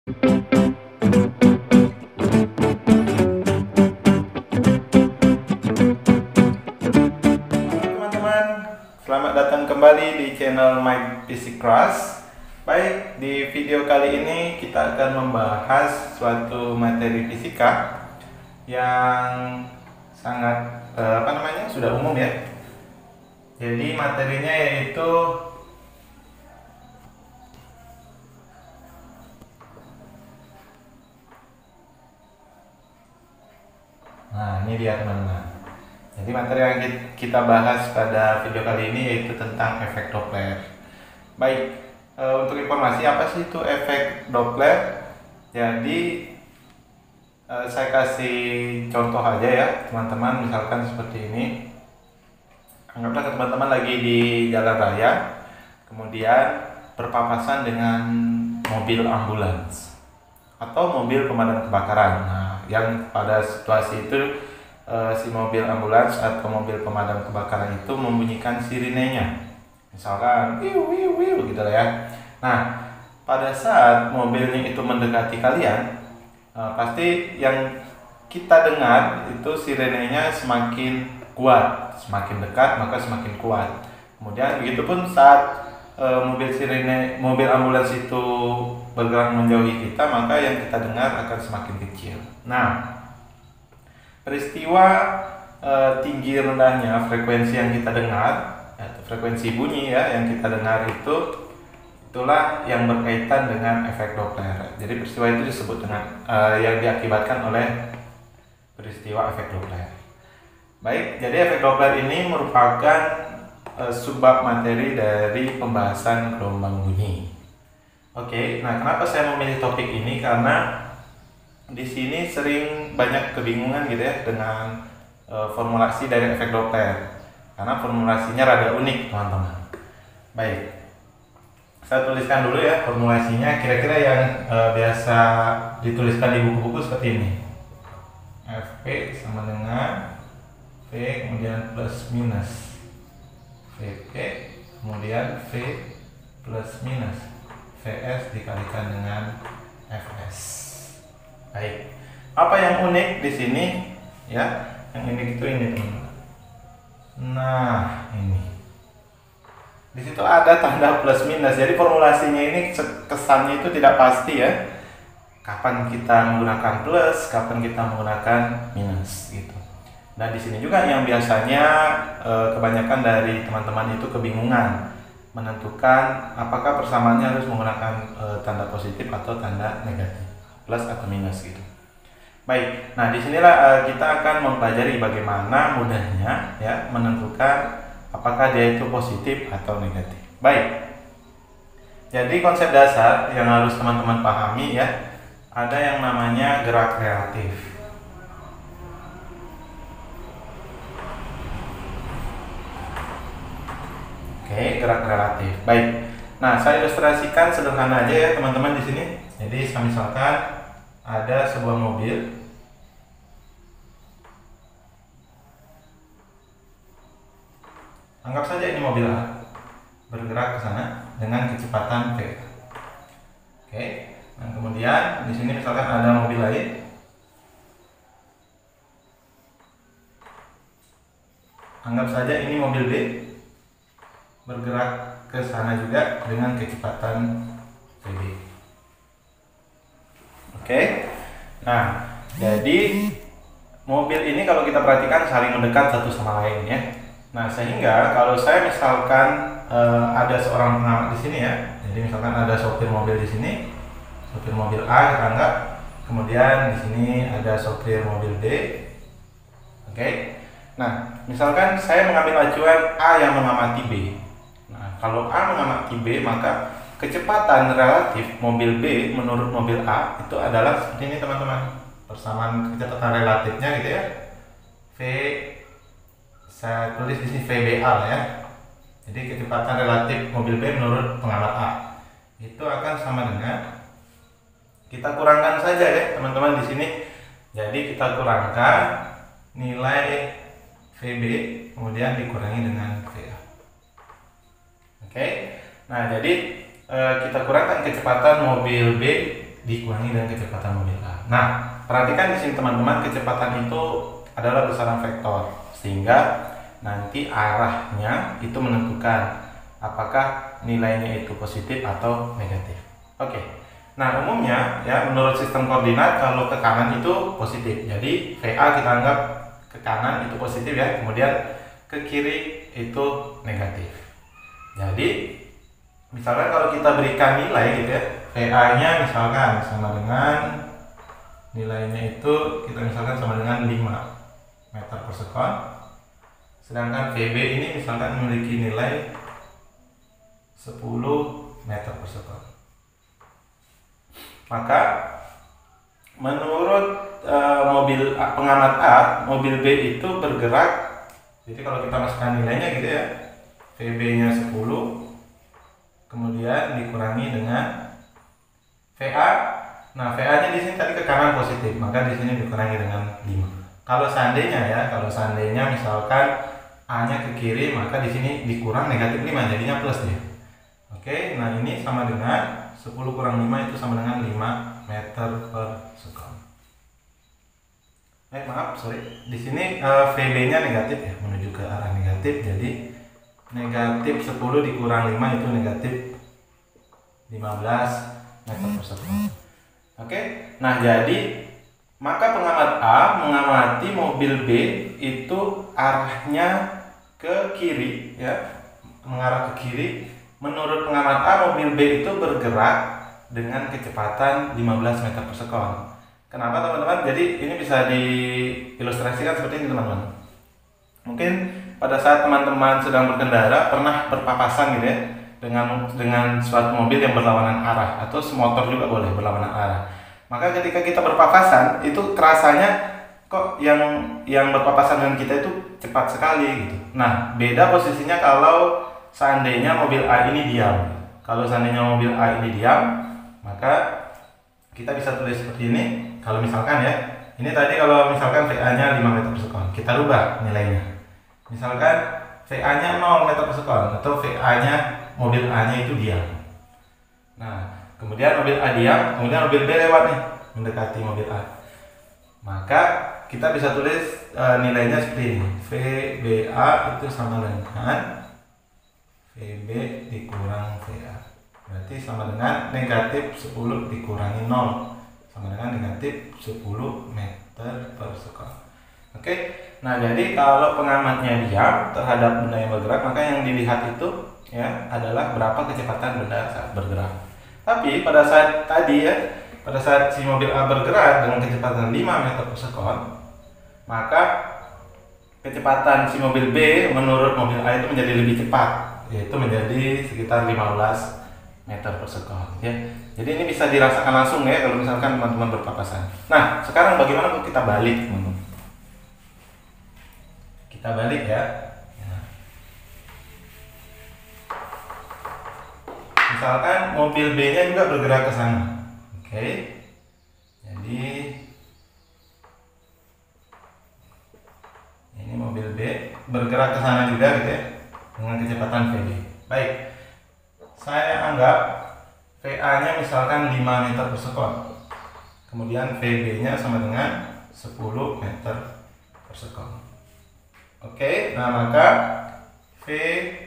teman-teman, selamat datang kembali di channel My Physics Class. Baik, di video kali ini kita akan membahas suatu materi fisika yang sangat sudah umum ya. Jadi materinya yaitu ini dia teman-teman. Jadi materi yang kita bahas pada video kali ini yaitu tentang efek Doppler. Baik, untuk informasi apa sih itu efek Doppler? Jadi saya kasih contoh aja ya teman-teman, misalkan seperti ini. Anggaplah teman-teman lagi di jalan raya, kemudian berpapasan dengan mobil ambulans atau mobil pemadam kebakaran. Nah, yang pada situasi itu si mobil ambulans atau mobil pemadam kebakaran itu membunyikan sirenenya, misalkan wiu wiu wiu gitu lah ya. Nah, pada saat mobilnya itu mendekati kalian, pasti yang kita dengar itu sirenenya semakin kuat, semakin dekat maka semakin kuat. Kemudian begitupun saat mobil ambulans itu bergerak menjauhi kita, maka yang kita dengar akan semakin kecil. Nah, peristiwa tinggi rendahnya frekuensi yang kita dengar, frekuensi bunyi ya yang kita dengar itulah yang berkaitan dengan efek Doppler. Jadi peristiwa itu disebut dengan yang diakibatkan oleh peristiwa efek Doppler. Baik, jadi efek Doppler ini merupakan subbab materi dari pembahasan gelombang bunyi. Oke, nah kenapa saya memilih topik ini? Karena di sini sering banyak kebingungan gitu ya dengan formulasi dari efek Doppler, karena formulasinya rada unik teman-teman. Baik, saya tuliskan dulu ya formulasinya, kira-kira yang biasa dituliskan di buku-buku seperti ini. Fp sama dengan V kemudian plus minus Vp kemudian V plus minus Vs dikalikan dengan Fs. Baik, apa yang unik di sini ya? Yang unik itu ini teman-teman. Nah, ini di situ ada tanda plus minus. Jadi formulasinya ini kesannya itu tidak pasti ya. Kapan kita menggunakan plus, kapan kita menggunakan minus gitu. Dan di sini juga yang biasanya kebanyakan dari teman-teman itu kebingungan menentukan apakah persamaannya harus menggunakan tanda positif atau tanda negatif, plus atau minus gitu. Baik, nah disinilah kita akan mempelajari bagaimana mudahnya ya menentukan apakah dia itu positif atau negatif. Baik, jadi konsep dasar yang harus teman-teman pahami ya, ada yang namanya gerak relatif. Oke, gerak relatif. Baik. Nah, saya ilustrasikan sederhana aja ya teman-teman di sini. Jadi, misalkan ada sebuah mobil. Anggap saja ini mobil A bergerak ke sana dengan kecepatan v. Oke. Nah, kemudian di sini misalkan ada mobil lain. Anggap saja ini mobil B bergerak ke sana juga dengan kecepatan Vb. Oke. Nah, jadi mobil ini kalau kita perhatikan saling mendekat satu sama lain ya. Nah, sehingga kalau saya misalkan ada seorang pengamat di sini ya. Jadi misalkan ada sopir mobil di sini, sopir mobil A kita anggap. Kemudian di sini ada sopir mobil B. Oke. Nah, misalkan saya mengambil acuan A yang mengamati B. Nah, kalau A mengamati B, maka kecepatan relatif mobil B menurut mobil A itu adalah seperti ini teman-teman. Persamaan kecepatan relatifnya gitu ya. V, saya tulis di sini VBA ya. Jadi kecepatan relatif mobil B menurut pengamat A itu akan sama dengan, kita kurangkan saja ya teman-teman di sini. Jadi kita kurangkan nilai VB kemudian dikurangi dengan VA. Oke. Nah, jadi kita kurangkan kecepatan mobil B dikurangi dengan kecepatan mobil A. Nah, perhatikan di sini teman-teman, kecepatan itu adalah besaran vektor, sehingga nanti arahnya itu menentukan apakah nilainya itu positif atau negatif. Oke. Nah, umumnya ya menurut sistem koordinat kalau ke kanan itu positif. Jadi VA kita anggap ke kanan itu positif ya, kemudian ke kiri itu negatif. Jadi misalkan kalau kita berikan nilai gitu ya, VA-nya misalkan sama dengan nilainya itu kita misalkan sama dengan 5 meter per sekon. Sedangkan VB ini misalkan memiliki nilai 10 meter per sekon. Maka menurut pengamat A, mobil B itu bergerak. Jadi kalau kita masukkan nilainya gitu ya, VB-nya 10, kemudian dikurangi dengan VA. Nah, VA-nya di sini tadi ke kanan positif, maka di sini dikurangi dengan 5. Kalau seandainya misalkan A-nya ke kiri, maka di sini dikurang negatif 5, jadinya plus dia. Oke, nah ini sama dengan 10 kurang 5 itu sama dengan 5 meter per sekon. Di sini VB-nya negatif ya, menuju ke arah negatif. Jadi negatif 10 dikurang 5 itu negatif 15 meter per sekon. Oke, nah jadi maka pengamat A mengamati mobil B itu arahnya ke kiri ya, mengarah ke kiri. Menurut pengamat A, mobil B itu bergerak dengan kecepatan 15 meter per sekon. Kenapa teman-teman? Jadi ini bisa diilustrasikan seperti ini teman-teman. Mungkin pada saat teman-teman sedang berkendara pernah berpapasan gitu ya dengan suatu mobil yang berlawanan arah, atau semotor juga boleh berlawanan arah. Maka ketika kita berpapasan itu terasanya kok yang berpapasan dengan kita itu cepat sekali gitu. Nah, beda posisinya kalau seandainya mobil A ini diam. Kalau seandainya mobil A ini diam, maka kita bisa tulis seperti ini. Kalau misalkan ya, ini tadi kalau misalkan VA-nya 5 meter per sekon, kita rubah nilainya. Misalkan VA-nya 0 meter per sekon, atau VA-nya mobil A-nya itu diam. Nah, kemudian mobil A diam, kemudian mobil B lewat nih, mendekati mobil A. Maka kita bisa tulis nilainya seperti ini. VBA itu sama dengan VB dikurang VA, berarti sama dengan negatif 10 dikurangi 0, sama dengan negatif 10 meter per sekon. Oke, nah jadi kalau pengamatnya diam terhadap benda yang bergerak, maka yang dilihat itu ya adalah berapa kecepatan benda saat bergerak. Tapi pada saat tadi ya, pada saat si mobil A bergerak dengan kecepatan 5 meter per sekon, maka kecepatan si mobil B menurut mobil A itu menjadi lebih cepat, yaitu menjadi sekitar 15 meter per sekon ya. Jadi ini bisa dirasakan langsung ya kalau misalkan teman-teman berpapasan. Nah, sekarang bagaimana kalau kita balik teman-teman? Kita balik ya. Misalkan mobil B-nya juga bergerak ke sana. Oke. Jadi ini mobil B bergerak ke sana juga gitu ya, dengan kecepatan VB. Baik, saya anggap VA-nya misalkan 5 meter per sekon, kemudian VB-nya sama dengan 10 meter per sekon. Oke, nah maka VBA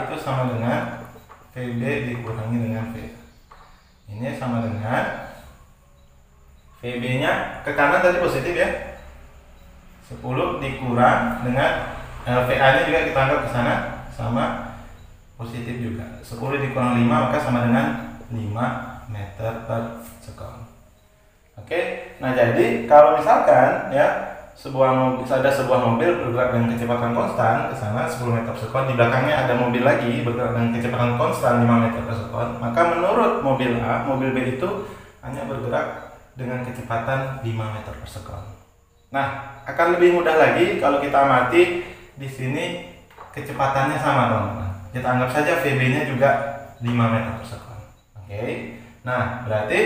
itu sama dengan VB dikurangi dengan VA. Ini sama dengan VB-nya ke kanan tadi positif ya, 10 dikurang dengan VA-nya juga kita anggap ke sana sama positif juga. 10 dikurang 5 maka sama dengan 5 meter per sekon. Oke, nah jadi kalau misalkan ya ada sebuah mobil bergerak dengan kecepatan konstan ke sana 10 meter per sekon, di belakangnya ada mobil lagi bergerak dengan kecepatan konstan 5 meter per sekon, maka menurut mobil A, mobil B itu hanya bergerak dengan kecepatan 5 meter per sekon. Nah, akan lebih mudah lagi kalau kita amati di sini kecepatannya sama teman-teman. Kita anggap saja VB-nya juga 5 meter per sekon. Oke. Nah, berarti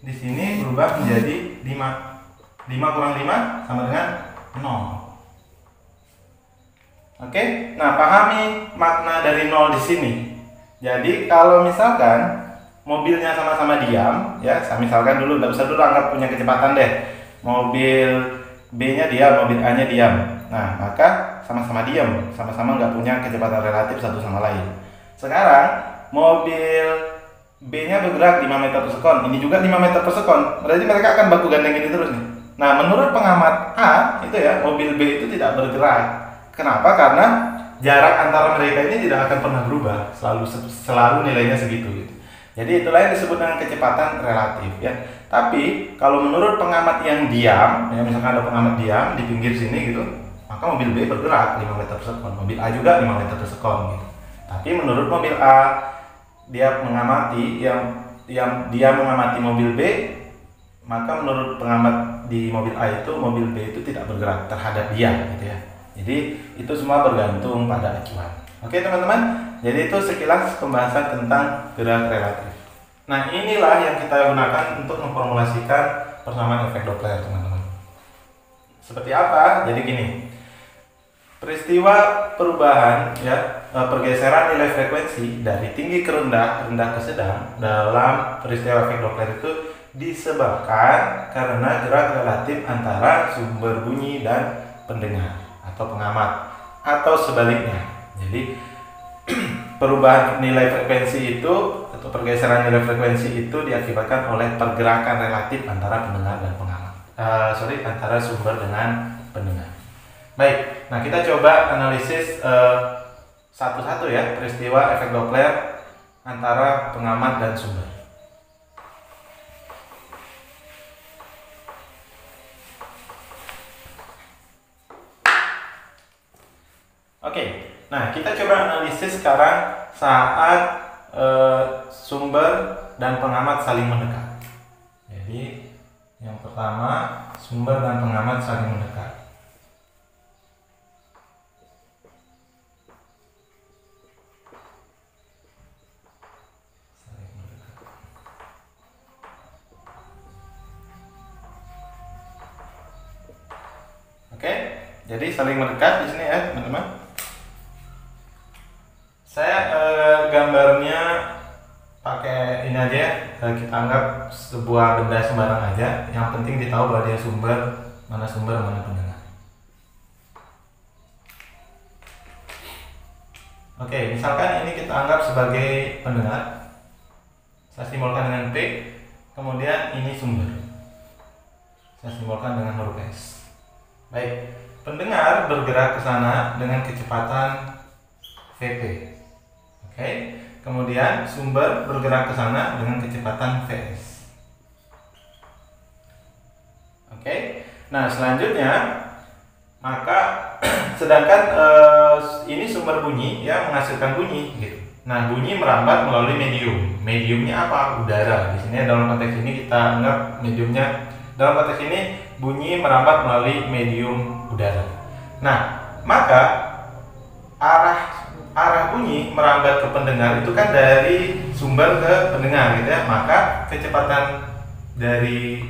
di sini berubah menjadi 5 kurang 5 sama dengan 0. Oke. Nah, pahami makna dari 0 di sini. Jadi, kalau misalkan mobilnya sama-sama diam, ya, misalkan dulu, nggak usah dulu anggap punya kecepatan deh, mobil B-nya diam, mobil A-nya diam. Nah, maka sama-sama diam, sama-sama nggak punya kecepatan relatif satu sama lain. Sekarang mobil B-nya bergerak 5 meter per sekon, ini juga 5 meter per sekon, berarti mereka akan baku gandeng ini terus nih. Nah, menurut pengamat A, itu ya, mobil B itu tidak bergerak. Kenapa? Karena jarak antara mereka ini tidak akan pernah berubah, selalu nilainya segitu gitu. Jadi itulah yang disebut dengan kecepatan relatif ya. Tapi kalau menurut pengamat yang diam, ya misalkan ada pengamat diam di pinggir sini gitu, maka mobil B bergerak 5 meter per sekon, mobil A juga 5 meter per sekon gitu. Tapi menurut mobil A, dia mengamati dia mengamati mobil B, maka menurut pengamat di mobil A itu mobil B itu tidak bergerak terhadap dia gitu ya. Jadi itu semua bergantung pada acuan. Oke teman-teman, jadi itu sekilas pembahasan tentang gerak relatif. Nah inilah yang kita gunakan untuk memformulasikan persamaan efek Doppler teman-teman. Seperti apa? Jadi gini, peristiwa perubahan ya, pergeseran nilai frekuensi dari tinggi ke rendah, rendah ke sedang dalam peristiwa efek Doppler itu disebabkan karena gerak relatif antara sumber bunyi dan pendengar atau pengamat, atau sebaliknya. Jadi perubahan nilai frekuensi itu atau pergeseran nilai frekuensi itu diakibatkan oleh pergerakan relatif antara pendengar dan pengamat. Antara sumber dengan pendengar. Baik, nah kita coba analisis satu-satu ya peristiwa efek Doppler antara pengamat dan sumber. Oke, nah kita coba analisis sekarang saat sumber dan pengamat saling mendekat. Jadi yang pertama, sumber dan pengamat saling mendekat. Oke, jadi saling mendekat di sini ya teman-teman. Saya gambarnya pakai ini aja ya, kita anggap sebuah benda sembarang aja. Yang penting ditahu bahwa dia mana sumber, mana pendengar. Oke, misalkan ini kita anggap sebagai pendengar. Saya simbolkan dengan P, kemudian ini sumber. Saya simbolkan dengan huruf S. Baik, pendengar bergerak ke sana dengan kecepatan Vp. Oke, kemudian sumber bergerak ke sana dengan kecepatan Vs. Oke, nah selanjutnya maka sedangkan ini sumber bunyi ya, menghasilkan bunyi gitu. Nah bunyi merambat melalui medium. Mediumnya apa? Udara. Di sini dalam konteks ini kita anggap mediumnya, dalam konteks ini bunyi merambat melalui medium udara. Nah maka arah bunyi merambat ke pendengar itu kan dari sumber ke pendengar gitu ya, maka kecepatan dari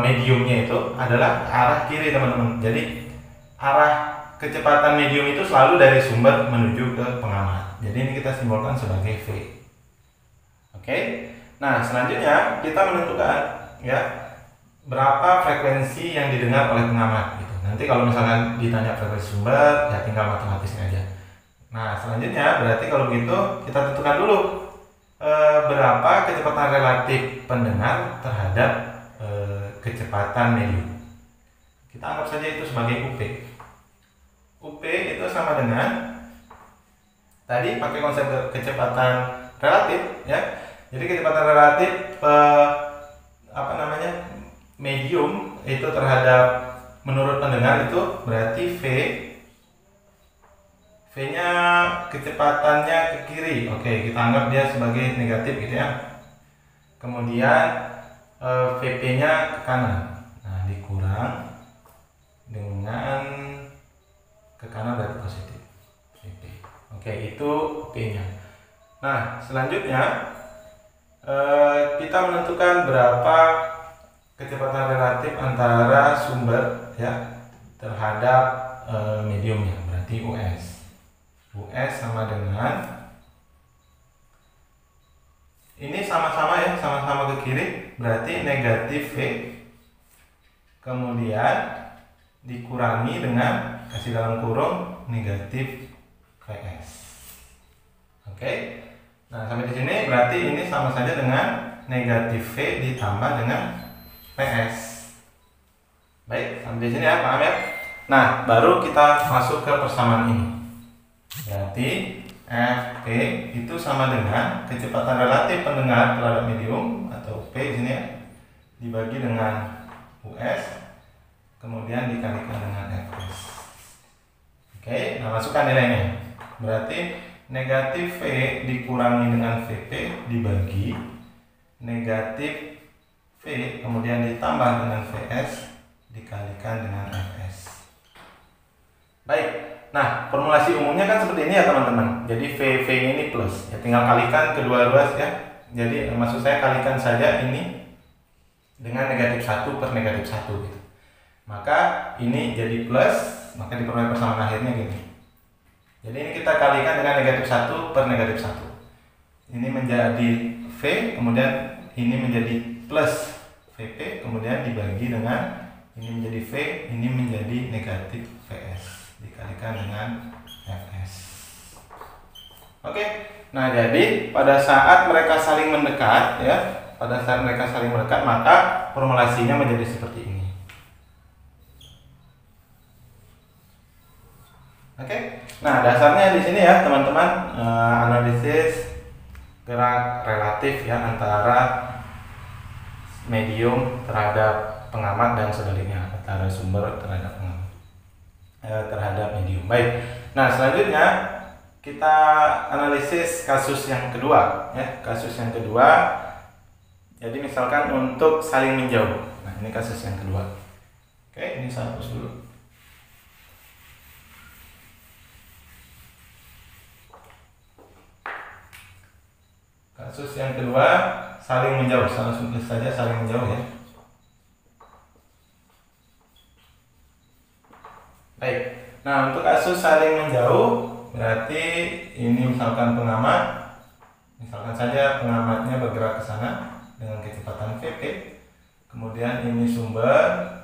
mediumnya itu adalah arah kiri teman-teman. Jadi arah kecepatan medium itu selalu dari sumber menuju ke pengamat. Jadi ini kita simbolkan sebagai V. Oke. Nah selanjutnya kita menentukan ya berapa frekuensi yang didengar oleh pengamat gitu. Nanti kalau misalkan ditanya frekuensi sumber ya tinggal matematisnya aja. Nah selanjutnya berarti kalau begitu kita tentukan dulu berapa kecepatan relatif pendengar terhadap kecepatan medium. Kita anggap saja itu sebagai UP. UP itu sama dengan tadi pakai konsep kecepatan relatif ya. Jadi kecepatan relatif medium itu terhadap menurut pendengar itu berarti V-nya kecepatannya ke kiri. Oke, kita anggap dia sebagai negatif gitu ya. Kemudian VP-nya ke kanan. Nah, dikurang dengan ke kanan berarti positif. VP. Oke, itu P-nya. Nah, selanjutnya kita menentukan berapa kecepatan relatif antara sumber ya terhadap mediumnya, berarti US. US sama dengan ini sama-sama ya, sama-sama ke kiri, berarti negatif V kemudian dikurangi dengan kasih dalam kurung negatif Vs. Oke. Nah, sampai di sini berarti ini sama saja dengan negatif V ditambah dengan Vs. Baik, sampai di sini ya, paham ya? Nah, baru kita masuk ke persamaan ini. Berarti Fp itu sama dengan kecepatan relatif pendengar terhadap medium atau P di sini ya, dibagi dengan Us kemudian dikalikan dengan Fs. Oke, nah masukkan nilainya. Berarti negatif V dikurangi dengan Vp dibagi negatif V kemudian ditambah dengan Vs dikalikan dengan Fs. Baik. Nah, formulasi umumnya kan seperti ini ya teman-teman. Jadi V ini plus, ya tinggal kalikan kedua ruas ya. Jadi maksud saya kalikan saja ini dengan negatif 1 per negatif 1 gitu. Maka ini jadi plus, maka diperoleh persamaan akhirnya gini. Jadi ini kita kalikan dengan negatif 1 per negatif 1. Ini menjadi V, kemudian ini menjadi plus Vp, kemudian dibagi dengan ini menjadi V, ini menjadi negatif Vs. Dikalikan dengan Fs. Oke. Nah, jadi pada saat mereka saling mendekat ya, maka formulasinya menjadi seperti ini. Oke. Nah, dasarnya di sini ya, teman-teman, analisis gerak relatif ya antara medium terhadap pengamat dan sebaliknya, antara sumber terhadap pengamat. Terhadap medium. Baik. Nah, selanjutnya kita analisis kasus yang kedua ya. Kasus yang kedua. Jadi misalkan untuk saling menjauh. Nah, ini kasus yang kedua. Oke, ini saya hapus dulu. Kasus yang kedua, saling menjauh. Langsung saja saling menjauh ya. Baik, nah untuk kasus saling menjauh berarti ini misalkan pengamat, misalkan saja pengamatnya bergerak ke sana dengan kecepatan Vp, kemudian ini sumber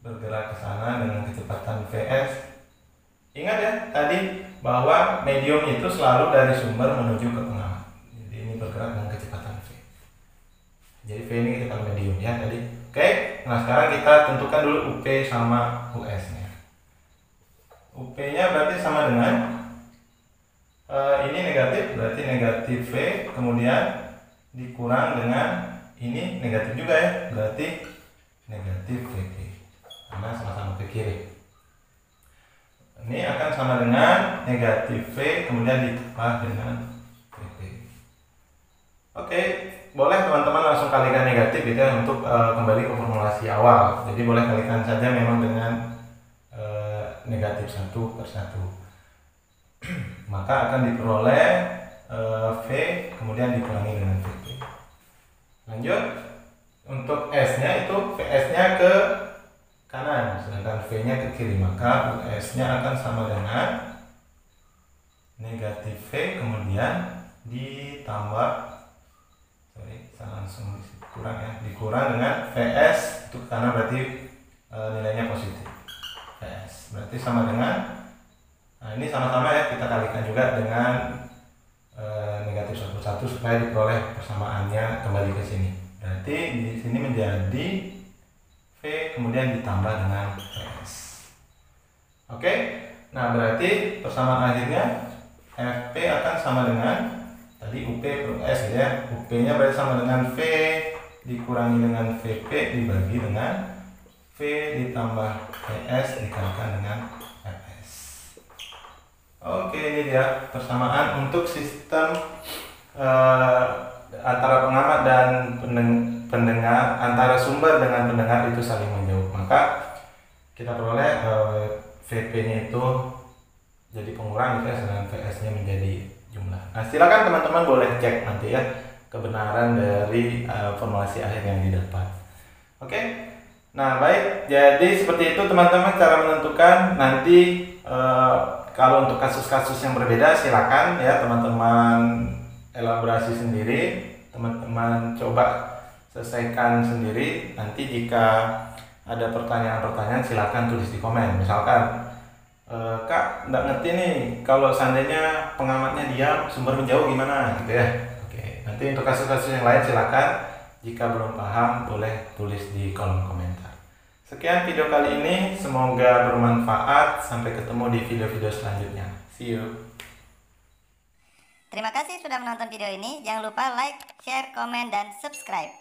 bergerak ke sana dengan kecepatan Vs. Ingat ya tadi bahwa medium itu selalu dari sumber menuju ke pengamat, jadi ini bergerak dengan kecepatan V. Jadi V ini kecepatan medium ya tadi. Oke, nah sekarang kita tentukan dulu UP sama US nya. UP-nya berarti sama dengan ini negatif, berarti negatif V kemudian dikurang dengan ini negatif juga ya, berarti negatif VP karena sama-sama ke kiri. Ini akan sama dengan negatif V kemudian ditambah dengan VP. Oke, boleh teman-teman langsung kalikan negatif gitu ya untuk kembali ke formulasi awal. Jadi boleh kalikan saja memang dengan negatif 1 per 1. Maka akan diperoleh V kemudian dikurangi dengan VP. Lanjut, untuk S nya itu VS nya ke kanan sedangkan V nya ke kiri, maka US nya akan sama dengan negatif V kemudian ditambah dikurang dengan VS itu karena berarti nilainya positif. VS berarti sama dengan, nah ini sama-sama ya, kita kalikan juga dengan negatif 1 per 1 supaya diperoleh persamaannya kembali ke sini. Berarti di sini menjadi V kemudian ditambah dengan VS. Oke, nah berarti persamaan akhirnya FP akan sama dengan tadi UP per S gitu ya. UP nya berarti sama dengan V dikurangi dengan VP dibagi dengan V ditambah VS dikalikan dengan Fs. Oke, ini dia persamaan untuk sistem antara pengamat dan pendengar, antara sumber dengan pendengar itu saling menjauh. Maka kita peroleh VP-nya itu jadi pengurang gitu ya, sedangkan VS-nya menjadi jumlah. Nah, silakan teman-teman boleh cek nanti ya kebenaran dari formulasi akhir yang didapat. Oke. Nah, baik. Jadi seperti itu teman-teman cara menentukan. Nanti kalau untuk kasus-kasus yang berbeda silakan ya teman-teman elaborasi sendiri, teman-teman coba selesaikan sendiri. Nanti jika ada pertanyaan-pertanyaan silakan tulis di komen. Misalkan, Kak, nggak ngerti nih, kalau seandainya pengamatnya diam, sumber menjauh gimana gitu ya. Oke, nanti untuk kasus-kasus yang lain silakan. Jika belum paham, boleh tulis di kolom komentar. Sekian video kali ini, semoga bermanfaat. Sampai ketemu di video-video selanjutnya. See you. Terima kasih sudah menonton video ini. Jangan lupa like, share, komen, dan subscribe.